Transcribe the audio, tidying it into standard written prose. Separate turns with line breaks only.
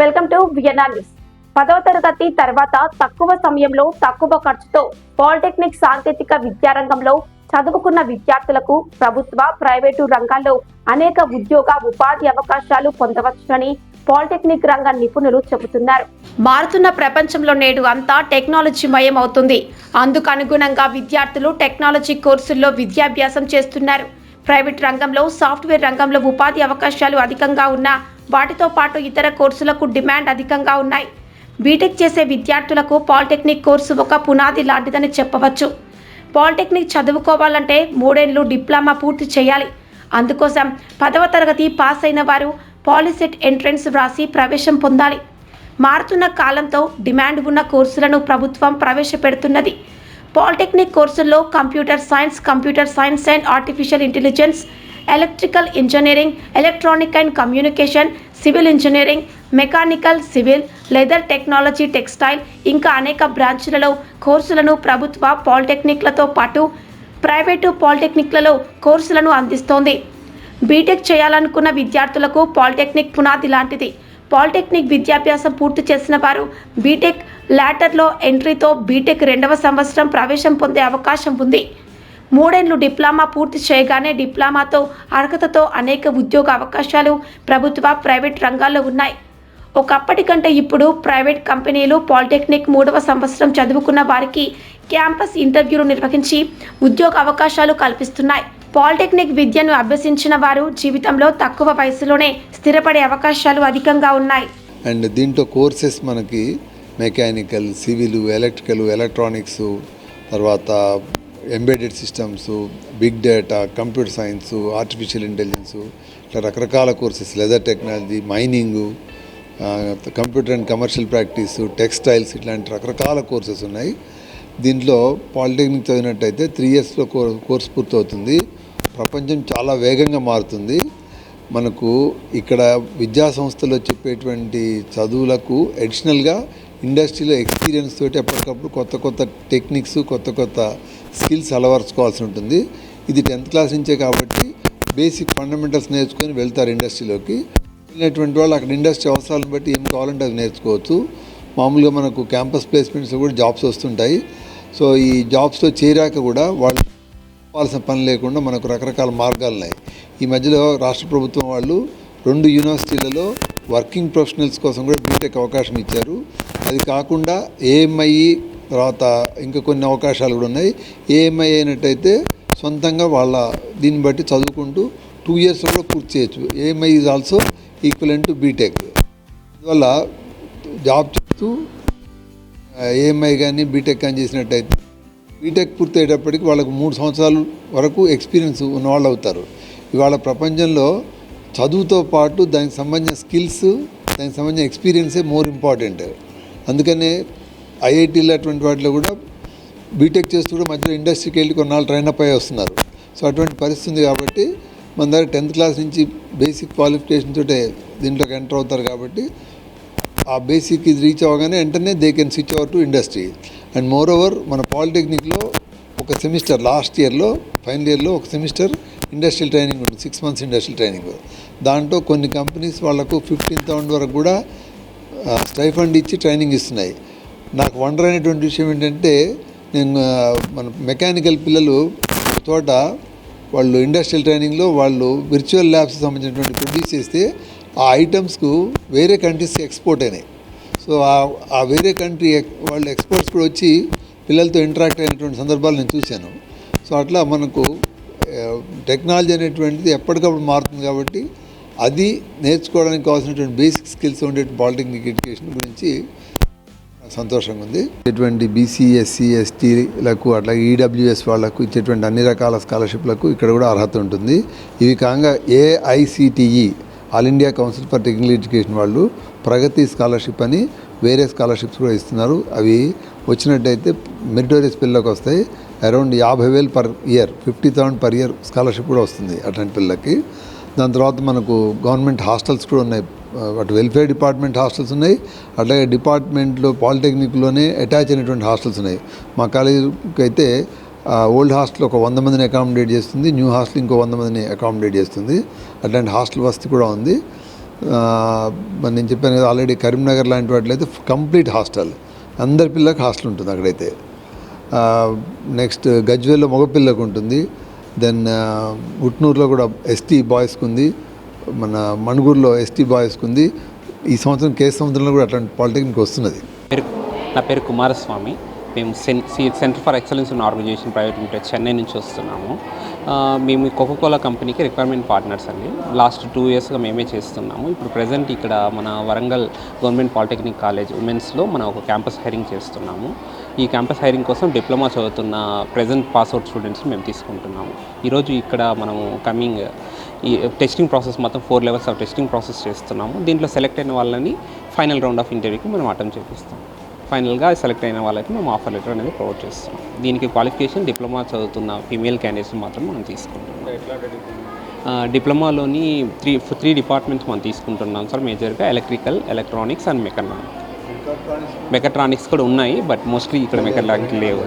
Welcome to Vienna news. 10వ తరగతి తర్వాత తక్కువ సమయంలో తక్కువ ఖర్చుతో పాలిటెక్నిక్ సాంకేతిక విద్యారంగంలో చదువుకున్న విద్యార్థులకు ప్రభుత్వ ప్రైవేటు రంగాల్లో అనేక ఉద్యోగ ఉపాధి అవకాశాలు పొందవచ్చునని పాలిటెక్నిక్ రంగ నిపుణులు చెబుతున్నారు. మారుతున్న ప్రపంచంలో నేడు అంతా టెక్నాలజీమయం అవుతుంది. అందుకు అనుగుణంగా విద్యార్థులు టెక్నాలజీ కోర్సుల్లో విద్యాభ్యాసం చేస్తున్నారు. ప్రైవేట్ రంగంలో సాఫ్ట్వేర్ రంగంలో ఉపాధి అవకాశాలు అధికంగా ఉన్నా వాటితో పాటు ఇతర కోర్సులకు డిమాండ్ అధికంగా ఉన్నాయి. బీటెక్ చేసే విద్యార్థులకు పాలిటెక్నిక్ కోర్సు ఒక పునాది లాంటిదని చెప్పవచ్చు. పాలిటెక్నిక్ చదువుకోవాలంటే 3 ఏళ్లు డిప్లొమా పూర్తి చేయాలి. అందుకోసం 10వ తరగతి పాస్ అయిన వారు పాలిసెట్ ఎంట్రన్స్ వ్రాసి ప్రవేశం పొందాలి. మారుతున్న కాలంతో డిమాండ్ ఉన్న కోర్సులను ప్రభుత్వం ప్రవేశపెడుతున్నది. పాలిటెక్నిక్ కోర్సుల్లో computer science and artificial intelligence, electrical engineering, electronic and communication, civil engineering, mechanical, civil, leather technology, textile ఇంకా అనేక బ్రాంచ్లలో కోర్సులను ప్రభుత్వ పాలిటెక్నిక్లతో పాటు ప్రైవేటు పాలిటెక్నిక్లలో కోర్సులను అందిస్తోంది. బీటెక్ చేయాలనుకున్న విద్యార్థులకు పాలిటెక్నిక్ పునాది లాంటిది. పాలిటెక్నిక్ విద్యాభ్యాసం పూర్తి చేసిన వారు బీటెక్ లాటర్లో ఎంట్రీతో బీటెక్ 2వ సంవత్సరం ప్రవేశం పొందే అవకాశం ఉంది. 3 ఏళ్లు డిప్లొమా పూర్తి చేయగానే డిప్లొమాతో అర్హతతో అనేక ఉద్యోగ అవకాశాలు ప్రభుత్వ ప్రైవేట్ రంగాల్లో ఉన్నాయి. ఒకప్పటి కంటే ఇప్పుడు ప్రైవేట్ కంపెనీలు పాలిటెక్నిక్ 3వ సంవత్సరం చదువుకున్న వారికి క్యాంపస్ ఇంటర్వ్యూలు నిర్వహించి ఉద్యోగ అవకాశాలు కల్పిస్తున్నాయి. పాలిటెక్నిక్ విద్యను అభ్యసించిన వారు జీవితంలో తక్కువ వయసులోనే స్థిరపడే అవకాశాలు అధికంగా ఉన్నాయి.
అండ్ దీంట్లో కోర్సెస్ మనకి మెకానికల్, సివిల్, ఎలక్ట్రికల్, ఎలక్ట్రానిక్స్, తర్వాత embedded systems, big data, computer science, artificial intelligence, ఇట్లా రకరకాల courses, leather technology, mining, computer and commercial practice, textiles, ఇట్లాంటి రకరకాల కోర్సెస్ ఉన్నాయి. దీంట్లో పాలిటెక్నిక్ చదివినట్టయితే 3 ఇయర్స్లో కోర్స్ పూర్తవుతుంది. ప్రపంచం చాలా వేగంగా మారుతుంది. మనకు ఇక్కడ విద్యా సంస్థలో చెప్పేటువంటి చదువులకు అడిషనల్గా ఇండస్ట్రీలో ఎక్స్పీరియన్స్ తోటి ఎప్పటికప్పుడు కొత్త కొత్త టెక్నిక్స్, కొత్త స్కిల్స్ అలవర్చుకోవాల్సి ఉంటుంది. ఇది 10th క్లాస్ నుంచే కాబట్టి బేసిక్ ఫండమెంటల్స్ నేర్చుకొని వెళ్తారు ఇండస్ట్రీలోకి. వెళ్ళినటువంటి వాళ్ళు అక్కడ ఇండస్ట్రీ అవసరాలను బట్టి ఏం కావాలంటే అది నేర్చుకోవచ్చు. మామూలుగా మనకు క్యాంపస్ ప్లేస్మెంట్స్లో కూడా జాబ్స్ వస్తుంటాయి. సో ఈ జాబ్స్లో చేరాక కూడా వాళ్ళు పోవాల్సిన పని లేకుండా మనకు రకరకాల మార్గాలు ఉన్నాయి. ఈ మధ్యలో రాష్ట్ర ప్రభుత్వం వాళ్ళు 2 యూనివర్సిటీలలో వర్కింగ్ ప్రొఫెషనల్స్ కోసం కూడా బీటెక్ అవకాశం ఇచ్చారు. అది కాకుండా ఏఎంఐ తర్వాత ఇంకా కొన్ని అవకాశాలు కూడా ఉన్నాయి. ఏఎంఐ అయినట్టయితే సొంతంగా వాళ్ళ దీన్ని బట్టి చదువుకుంటూ 2 ఇయర్స్లో కూడా పూర్తి చేయొచ్చు. AMI is also equivalent to BTech. అందువల్ల జాబ్ చేస్తూ ఏఎంఐ కానీ బీటెక్ కానీ చేసినట్టయితే బీటెక్ పూర్తి అయ్యేటప్పటికి వాళ్ళకు 3 సంవత్సరాల వరకు ఎక్స్పీరియన్స్ ఉన్నవాళ్ళు అవుతారు. ఇవాళ ప్రపంచంలో చదువుతో పాటు దానికి సంబంధించిన స్కిల్స్, దానికి సంబంధించిన ఎక్స్పీరియన్సే మోర్ ఇంపార్టెంట్. అందుకనే ఐఐటీలు అటువంటి వాటిలో కూడా బీటెక్ చేస్తూ కూడా మధ్యలో ఇండస్ట్రీకి వెళ్ళి కొన్నాళ్ళు ట్రైనప్ అయ్యి వస్తున్నారు. సో అటువంటి పరిస్థితి ఉంది కాబట్టి మన దగ్గర 10th క్లాస్ నుంచి బేసిక్ క్వాలిఫికేషన్ తోటే దీంట్లోకి ఎంటర్ అవుతారు. కాబట్టి ఆ బేసిక్ ఇది రీచ్ అవ్వగానే వెంటనే they can switch over to industry. And more over మన పాలిటెక్నిక్లో ఒక సెమిస్టర్ లాస్ట్ ఇయర్లో ఫైనల్ ఇయర్లో ఒక సెమిస్టర్ ఇండస్ట్రియల్ ట్రైనింగ్ ఉంటుంది, 6 months ఇండస్ట్రియల్ ట్రైనింగ్. దాంట్లో కొన్ని కంపెనీస్ వాళ్లకు 15,000 వరకు కూడా స్టైఫండ్ ఇచ్చి ట్రైనింగ్ ఇస్తున్నాయి. నాకు వండర్ అయినటువంటి విషయం ఏంటంటే నేను మన మెకానికల్ పిల్లలు ఒక చోట వాళ్ళు ఇండస్ట్రియల్ ట్రైనింగ్లో వాళ్ళు విర్చువల్ ల్యాబ్స్ సంబంధించినటువంటి ప్రొడ్యూస్ చేస్తే ఆ ఐటమ్స్కు వేరే కంట్రీస్కి ఎక్స్పోర్ట్ అయినాయి. సో ఆ వేరే కంట్రీ వాళ్ళు ఎక్స్పర్ట్స్ కూడా వచ్చి పిల్లలతో ఇంటరాక్ట్ అయినటువంటి సందర్భాలు నేను చూశాను. సో అట్లా మనకు టెక్నాలజీ అనేటువంటిది ఎప్పటికప్పుడు మారుతుంది కాబట్టి అది నేర్చుకోవడానికి కావాల్సినటువంటి బేసిక్ స్కిల్స్ ఉండే పాలిటెక్నిక్ ఎడ్యుకేషన్ గురించి సంతోషంగా ఉంది. ఇటువంటి బీసీ, ఎస్సీ, ఎస్టీలకు అట్లాగే ఈడబ్ల్యూఎస్ వాళ్ళకు ఇచ్చేటువంటి అన్ని రకాల స్కాలర్షిప్లకు ఇక్కడ కూడా అర్హత ఉంటుంది. ఇవి కాగా AICTE all India council for technical education వాళ్ళు ప్రగతి స్కాలర్షిప్ అని వేరే స్కాలర్షిప్స్ కూడా ఇస్తున్నారు. అవి వచ్చినట్టయితే మెరిటోరియస్ పిల్లలకు వస్తాయి. Around 50,000 per year, 50,000 per year scholarship కూడా వస్తుంది అట్లాంటి పిల్లలకి. దాని తర్వాత మనకు గవర్నమెంట్ హాస్టల్స్ కూడా ఉన్నాయి. అటు వెల్ఫేర్ డిపార్ట్మెంట్ హాస్టల్స్ ఉన్నాయి, అట్లాగే డిపార్ట్మెంట్లో పాలిటెక్నిక్లోనే అటాచ్ అయినటువంటి హాస్టల్స్ ఉన్నాయి. మా కాలేజీకి అయితే ఓల్డ్ హాస్టల్ ఒక 100 మందిని అకామిడేట్ చేస్తుంది, న్యూ హాస్టల్ ఇంకో 100 మందిని అకామిడేట్ చేస్తుంది. అట్లాంటి హాస్టల్ వసతి కూడా ఉంది. మరి నేను చెప్పాను కదా ఆల్రెడీ కరీంనగర్ లాంటి వాటిలో కంప్లీట్ హాస్టల్, అందరి పిల్లలకు హాస్టల్ ఉంటుంది అక్కడైతే. నెక్స్ట్ గజ్వేల్లో మగపిల్లకు ఉంటుంది. దెన్ ఉట్నూరులో కూడా ఎస్టీ బాయ్స్కి ఉంది, మన మణుగూరులో ఎస్టీ బాయ్స్కి ఉంది. ఈ సంవత్సరం కేసు సంవత్సరంలో కూడా అట్లాంటి పాలిటెక్నిక్ వస్తున్నది.
నా పేరు కుమారస్వామి. మేము centre for excellence in organization private limited Chennai నుంచి వస్తున్నాము. మేము కోకోకోలా కంపెనీకి రిక్వైర్మెంట్ పార్ట్నర్స్ అండి. లాస్ట్ 2 yearsగా మేమే చేస్తున్నాము. ఇప్పుడు ప్రజెంట్ ఇక్కడ మన వరంగల్ గవర్నమెంట్ పాలిటెక్నిక్ కాలేజ్ ఉమెన్స్లో మనం ఒక క్యాంపస్ హైరింగ్ చేస్తున్నాము. ఈ క్యాంపస్ హైరింగ్ కోసం డిప్లొమా చదువుతున్న ప్రజెంట్ పాస్అవుట్ స్టూడెంట్స్ని మేము తీసుకుంటున్నాము. ఈరోజు ఇక్కడ మనము ఈ టెస్టింగ్ ప్రాసెస్ మొత్తం 4 levels ఆఫ్ టెస్టింగ్ ప్రాసెస్ చేస్తున్నాము. దీంట్లో సెలెక్ట్ అయిన వాళ్ళని ఫైనల్ రౌండ్ ఆఫ్ ఇంటర్వ్యూకి మనం అటెంప్ట్ చేపిస్తాం. ఫైనల్గా సెలెక్ట్ అయిన వాళ్ళకి మేము ఆఫర్ లెటర్ అనేది ప్రొవైడ్ చేస్తున్నాం. దీనికి క్వాలిఫికేషన్ డిప్లొమా చదువుతున్న ఫీమేల్ క్యాండిడేట్స్ మాత్రం మనం తీసుకుంటున్నాం. డిప్లొమాలోని 3 డిపార్ట్మెంట్స్ మనం తీసుకుంటున్నాం సార్. మేజర్గా ఎలక్ట్రికల్, ఎలక్ట్రానిక్స్ అండ్ మెకాట్రానిక్స్ కూడా ఉన్నాయి, బట్ మోస్ట్లీ ఇక్కడ మెకాట్రానిక్ లేవు.